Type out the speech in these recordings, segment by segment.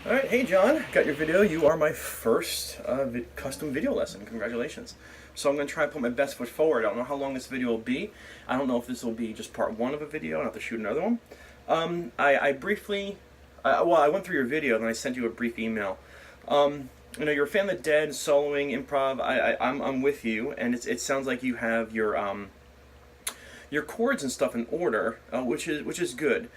Alright, hey John, got your video. You are my first custom video lesson. Congratulations. So I'm going to try and put my best foot forward. I don't know how long this video will be. I don't know if this will be just part one of a video. I'll have to shoot another one. I briefly, well, I went through your video and I sent you a brief email. You're a fan of the Dead, soloing, improv. I'm with you, and it sounds like you have your chords and stuff in order, which is good.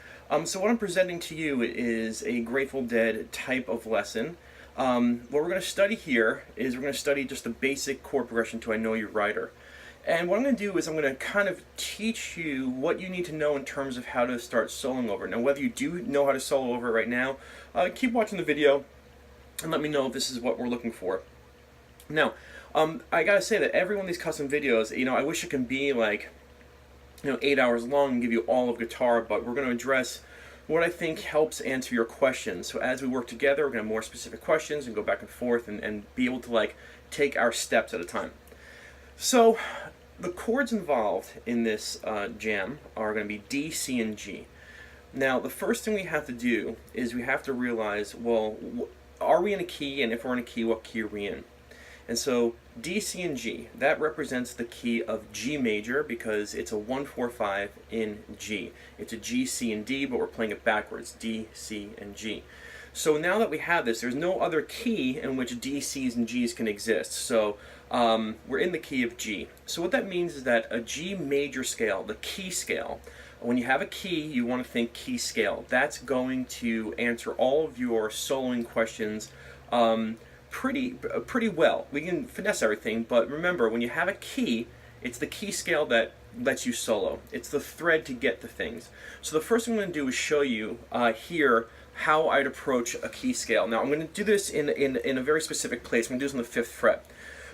So what I'm presenting to you is a Grateful Dead type of lesson. What we're going to study here is we're going to study just the basic chord progression to I Know You're Rider. And what I'm going to do is I'm going to kind of teach you what you need to know in terms of how to start soloing over. Now, whether you do know how to solo over it right now, keep watching the video and let me know if this is what we're looking for. Now, I gotta say that every one of these custom videos, I wish it can be like 8 hours long and give you all of guitar, but we're going to address what I think helps answer your questions. So as we work together, we're going to have more specific questions and go back and forth and be able to take our steps at a time. So the chords involved in this jam are going to be D, C, and G. Now the first thing we have to do is we have to realize, well, are we in a key, and if we're in a key, what key are we in? And so D, C, and G, that represents the key of G major because it's a 1-4-5 in G. It's a G, C, and D, but we're playing it backwards, D, C, and G. So now that we have this, there's no other key in which D, C's, and G's can exist. So we're in the key of G. So what that means is that a G major scale, the key scale, when you have a key, you want to think key scale. That's going to answer all of your soloing questions pretty well. We can finesse everything, but remember, when you have a key, it's the key scale that lets you solo. It's the thread to get to things. So the first thing I'm going to do is show you here how I'd approach a key scale. Now I'm going to do this in a very specific place. I'm going to do this on the 5th fret.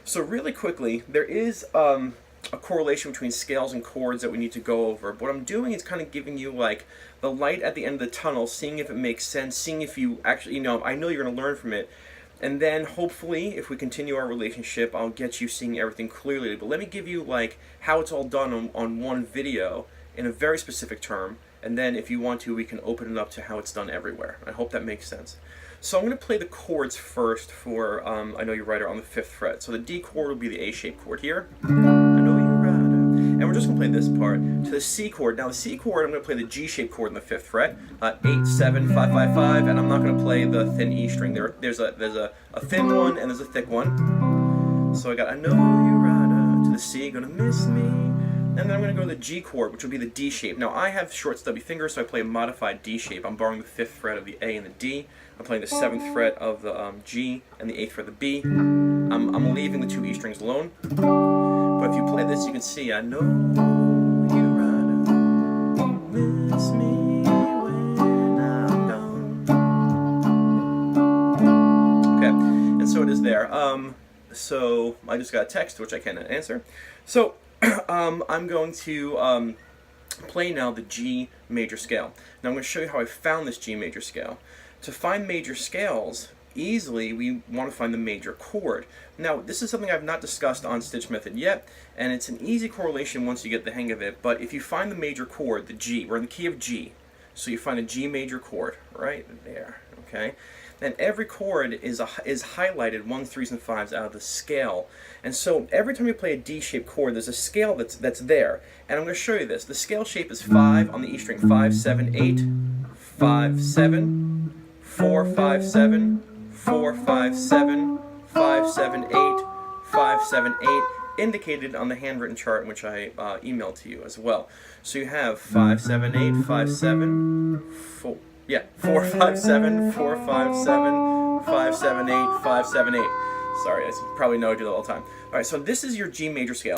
So really quickly, there is a correlation between scales and chords that we need to go over. But what I'm doing is kind of giving you the light at the end of the tunnel, seeing if it makes sense, seeing if you actually, I know you're going to learn from it. And then hopefully, if we continue our relationship, I'll get you seeing everything clearly. But let me give you how it's all done on one video in a very specific term. And then if you want to, we can open it up to how it's done everywhere. I hope that makes sense. So I'm going to play the chords first for I Know You're Rider on the 5th fret. So the D chord will be the A-shaped chord here. I know you're rider. And we're just going to play this part to the C chord. Now the C chord, I'm going to play the G-shaped chord on the 5th fret. 8, 7, 5, 5, 5, and I'm not going to play the thin E string. There's a thin one and there's a thick one. So I got I know you're rider to the C, gonna miss me. And then I'm going to go to the G chord, which will be the D shape. Now I have short stubby fingers, so I play a modified D shape. I'm borrowing the 5th fret of the A and the D. I'm playing the 7th fret of the G and the 8th fret of the B. I'm leaving the 2 E strings alone. But if you play this, you can see I know you rider, miss me when I'm gone. Okay, and so it is there. So I just got a text, which I cannot answer. So I'm going to play now the G major scale. Now I'm going to show you how I found this G major scale. To find major scales easily, we want to find the major chord. Now this is something I've not discussed on Stitch Method yet, and it's an easy correlation once you get the hang of it. But if you find the major chord, the G, we're in the key of G, so you find a G major chord right there, okay? Then every chord is highlighted 1s, 3s, and 5s out of the scale. And so every time you play a D-shaped chord, there's a scale that's there. And I'm going to show you this. The scale shape is 5 on the E string, 5, 7, 8, 5, 7, 4, 5, 7, 4, 5, 7, 5, 7, 8, 5, 7, 8, indicated on the handwritten chart, which I emailed to you as well. So you have 5, 7, 8, 5, 7, 4. Yeah, 4, 5, 7, 4, 5, 7, 5, 7, 8, 5, 7, 8. Sorry, I probably know I do that all the time. Alright, so this is your G major scale.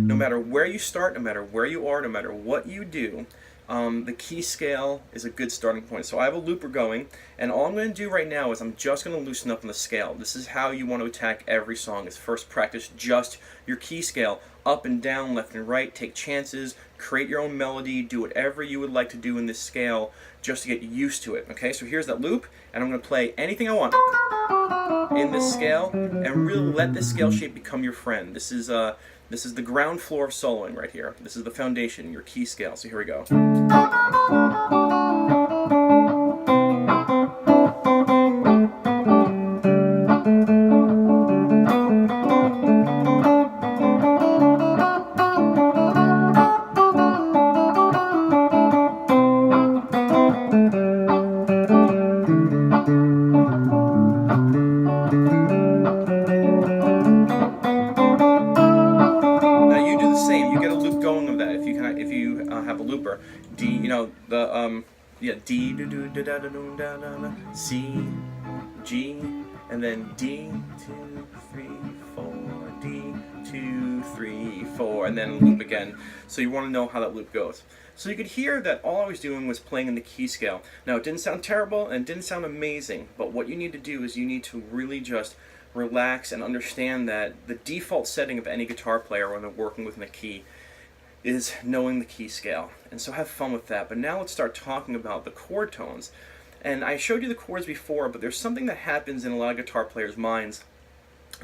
No matter where you start, no matter where you are, no matter what you do, the key scale is a good starting point. So I have a looper going, and all I'm going to do right now is I'm just going to loosen up on the scale. This is how you want to attack every song, is first practice just your key scale, up and down, left and right, take chances, create your own melody, do whatever you would like to do in this scale just to get used to it. Okay, so here's that loop, and I'm going to play anything I want in this scale, and really let this scale shape become your friend. This is the ground floor of soloing right here. This is the foundation, your key scale. So here we go. the yeah, D, do do da da da da da da da, C, G, and then D, 2, 3, 4, D, 2, 3, 4, and then loop again. So you want to know how that loop goes. So you could hear that all I was doing was playing in the key scale. Now it didn't sound terrible and it didn't sound amazing, but what you need to do is you need to really just relax and understand that the default setting of any guitar player when they're working with a key is knowing the key scale. And so have fun with that. But now let's start talking about the chord tones. And I showed you the chords before, but there's something that happens in a lot of guitar players' minds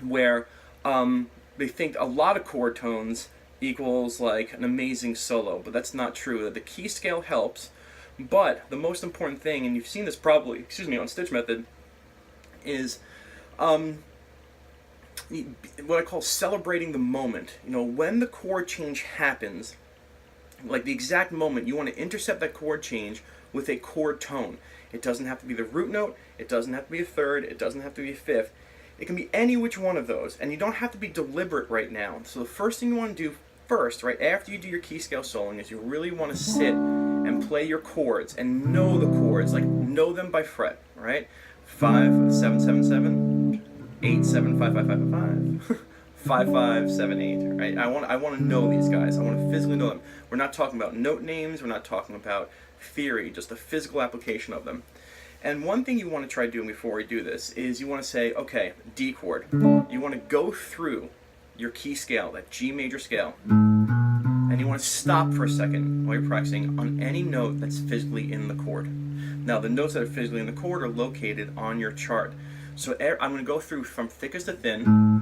where they think a lot of chord tones equals like an amazing solo, but that's not true. The key scale helps, but the most important thing, and you've seen this probably, excuse me, on Stitch Method, is what I call celebrating the moment. You know, when the chord change happens, like the exact moment, you want to intercept that chord change with a chord tone. It doesn't have to be the root note, it doesn't have to be a third, it doesn't have to be a fifth. It can be any which one of those, and you don't have to be deliberate right now. So the first thing you want to do first, right after you do your key scale soloing, is you really want to sit and play your chords and know the chords, like know them by fret, right? 5, 7, 7, 7, 8, 7, 5, 5, 5, 5, 5. 5, 5, 7, 8, right? I want to know these guys. I want to physically know them. We're not talking about note names. We're not talking about theory, just the physical application of them. And one thing you want to try doing before we do this is you want to say, okay, D chord. You want to go through your key scale, that G major scale, and you want to stop for a second while you're practicing on any note that's physically in the chord. Now, the notes that are physically in the chord are located on your chart. So I'm going to go through from thickest to thin.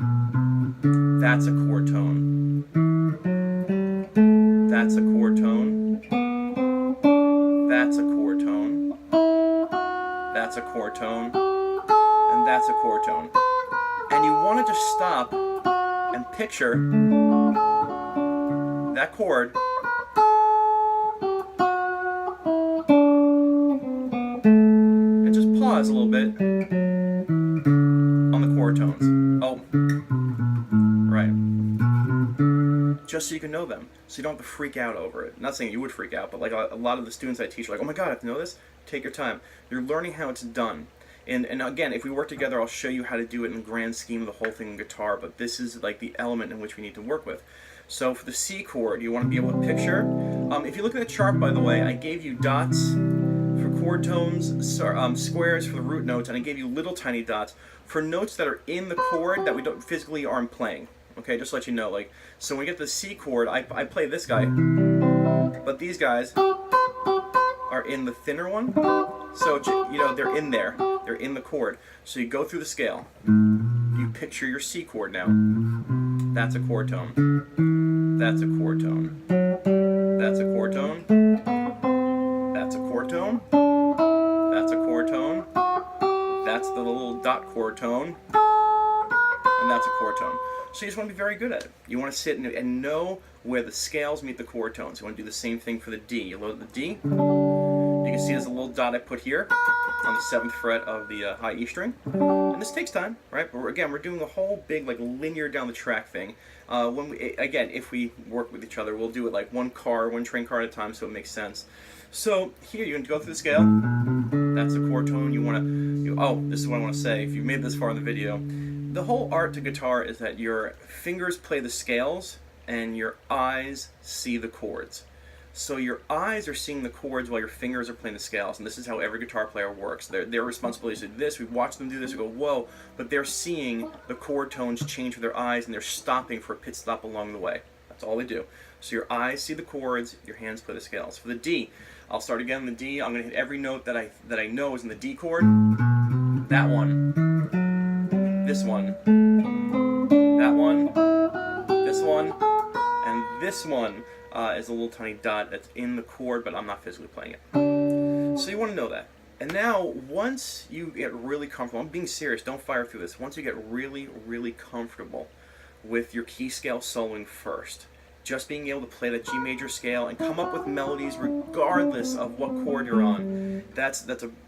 That's a chord tone. That's a chord tone. That's a chord tone. That's a chord tone. And that's a chord tone. And you want to just stop and picture that chord and just pause a little bit on the chord tones. Oh, right. Just so you can know them, so you don't have to freak out over it. Not saying you would freak out, but like a lot of the students I teach are like, oh my god, I have to know this? Take your time. You're learning how it's done. And again, if we work together, I'll show you how to do it in the grand scheme of the whole thing in guitar, but this is like the element in which we need to work with. So for the C chord, you want to be able to picture. If you look at the chart, by the way, I gave you dots for chord tones, squares for the root notes, and I gave you little tiny dots for notes that are in the chord that we don't physically aren't playing. Okay, just to let you know. Like, so when we get to the C chord, I play this guy, but these guys are in the thinner one. So, you know, they're in there. They're in the chord. So you go through the scale. You picture your C chord now. That's a chord tone. That's a chord tone. That's a chord tone. That's a chord tone. That's a chord tone. That's the little dot chord tone. And that's a chord tone. So you just want to be very good at it. You want to sit and know where the scales meet the chord tones. You want to do the same thing for the D. You load the D. You can see there's a little dot I put here on the 7th fret of the high E string. And this takes time, right? But again, we're doing the whole big like linear down the track thing. Again, if we work with each other, we'll do it like one train car at a time so it makes sense. So here you can go through the scale. That's a chord tone. You want to, oh, this is what I want to say. If you made this far in the video, the whole art to guitar is that your fingers play the scales and your eyes see the chords. So your eyes are seeing the chords while your fingers are playing the scales, and this is how every guitar player works. Their responsibility is to do this. We watch them do this. We go, whoa! But they're seeing the chord tones change with their eyes, and they're stopping for a pit stop along the way. That's all they do. So your eyes see the chords, your hands play the scales. For the D, I'll start again on the D. I'm going to hit every note that I know is in the D chord. That one. This one. That one. This one. And this one. Is a little tiny dot that's in the chord, but I'm not physically playing it. So you want to know that. And now, once you get really comfortable, I'm being serious, don't fire through this. Once you get really, really comfortable with your key scale soloing first, just being able to play that G major scale and come up with melodies regardless of what chord you're on, that's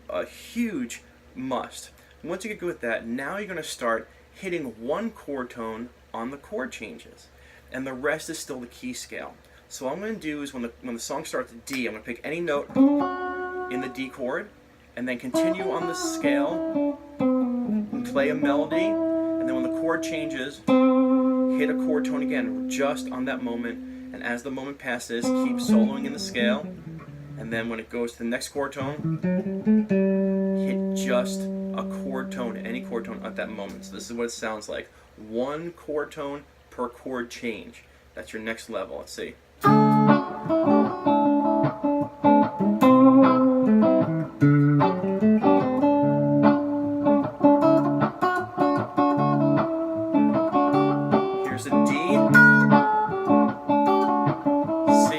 a huge must. Once you get good with that, now you're going to start hitting one chord tone on the chord changes. And the rest is still the key scale. So what I'm going to do is when the song starts at D, I'm going to pick any note in the D chord, and then continue on the scale, and play a melody, and then when the chord changes, hit a chord tone again, just on that moment, and as the moment passes, keep soloing in the scale, and then when it goes to the next chord tone, hit just a chord tone, any chord tone at that moment. So this is what it sounds like. One chord tone per chord change. That's your next level. Let's see. Here's a D, C,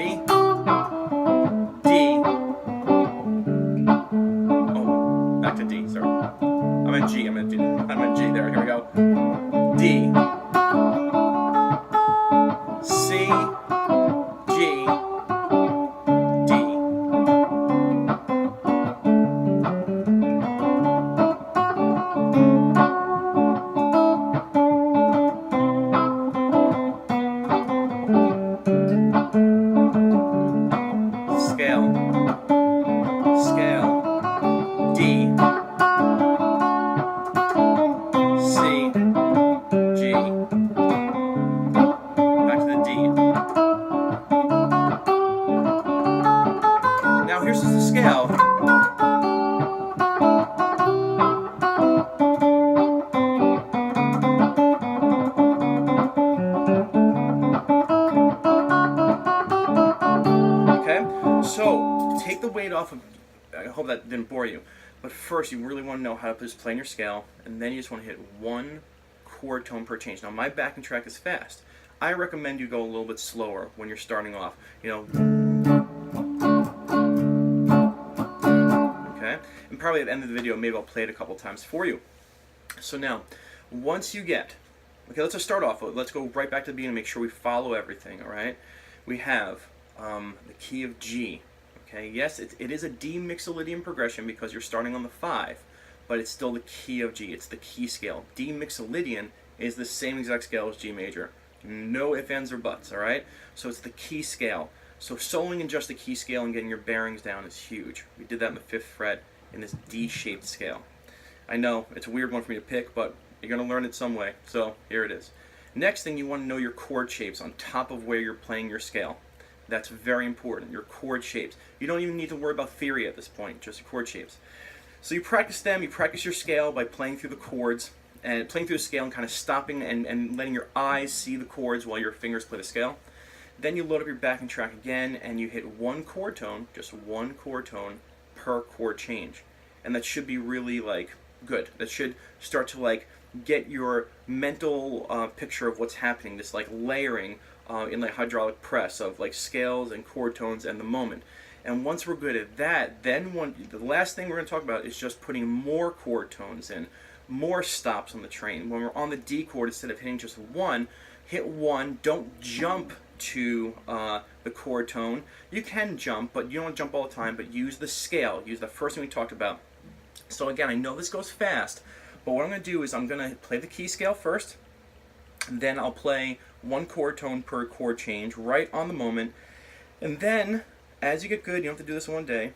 D. Oh, back to D, sorry. I'm at G, I'm at G there, here we go. D, C, G, D. Scale, D, C, G, back to the D. Now here's just the scale. Okay, so take the weight off of, I hope that didn't bore you, but first you really want to know how to just play in your scale, and then you just want to hit one chord tone per change. Now my backing track is fast. I recommend you go a little bit slower when you're starting off. You know, okay? And probably at the end of the video, maybe I'll play it a couple times for you. So now, once you get, okay, let's just start off. Let's go right back to the beginning and make sure we follow everything, all right? We have the key of G. Okay, yes, it is a D mixolydian progression because you're starting on the 5, but it's still the key of G. It's the key scale. D mixolydian is the same exact scale as G major. No ifs, ands, or buts, all right? So it's the key scale. So soloing in just the key scale and getting your bearings down is huge. We did that in the 5th fret in this D-shaped scale. I know, it's a weird one for me to pick, but you're going to learn it some way. So here it is. Next thing, you want to know your chord shapes on top of where you're playing your scale. That's very important, your chord shapes. You don't even need to worry about theory at this point, just chord shapes. So you practice them, you practice your scale by playing through the chords, and playing through the scale and kind of stopping and letting your eyes see the chords while your fingers play the scale. Then you load up your backing track again, and you hit one chord tone, just one chord tone per chord change. And that should be really, like, good. That should start to, like, get your mental picture of what's happening, this, like, layering in like hydraulic press of like scales and chord tones and the moment. And once we're good at that, then the last thing we're going to talk about is just putting more chord tones in, more stops on the train. When we're on the D chord, instead of hitting just one, hit one. Don't jump to the chord tone. You can jump, but you don't jump all the time, but use the scale. Use the first thing we talked about. So again, I know this goes fast, but what I'm going to do is I'm going to play the key scale first, and then I'll play one chord tone per chord change right on the moment. And then, as you get good, you don't have to do this in one day,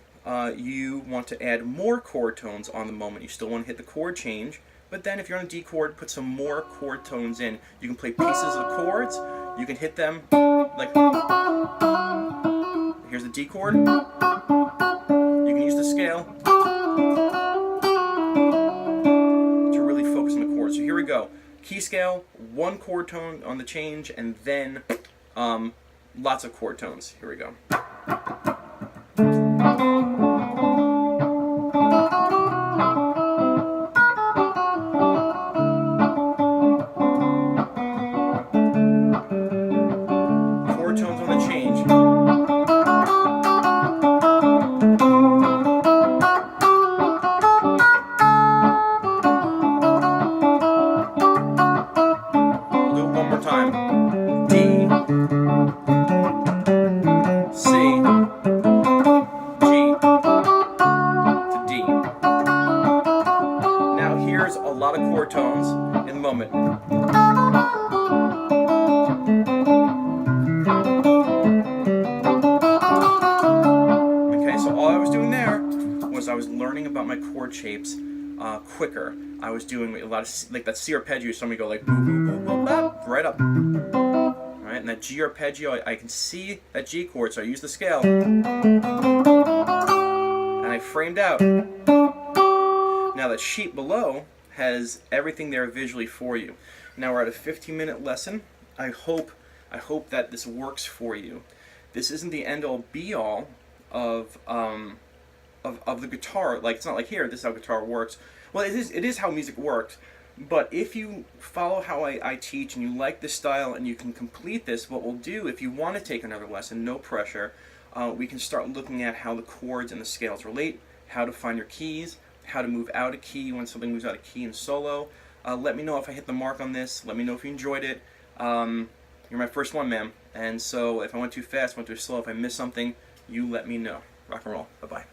you want to add more chord tones on the moment. You still want to hit the chord change, but then if you're on a D chord, put some more chord tones in. You can play pieces of the chords, you can hit them like, here's the D chord, you can use the scale to really focus on the chords. So here we go. Key scale, one chord tone on the change, and then lots of chord tones. Here we go. Chord tones on the change. Time. D, C, G, to D. Now here's a lot of chord tones in the moment. was I was learning about my chord shapes quicker. I was doing a lot of, like that C arpeggio, somebody go like, boo, boo, boo, boo, bop, right up. Alright, and that G arpeggio, I can see that G chord, so I use the scale. And I framed out. Now that sheet below has everything there visually for you. Now we're at a 15-minute lesson. I hope that this works for you. This isn't the end-all be-all of the guitar. Like, it's not like, here, this is how guitar works. Well, it is how music works. But if you follow how I teach and you like this style and you can complete this, what we'll do, if you want to take another lesson, no pressure, we can start looking at how the chords and the scales relate, how to find your keys, how to move out a key when something moves out a key in solo. Let me know if I hit the mark on this. Let me know if you enjoyed it. You're my first one, ma'am. And so if I went too fast, went too slow, if I missed something, you let me know. Rock and roll. Bye-bye.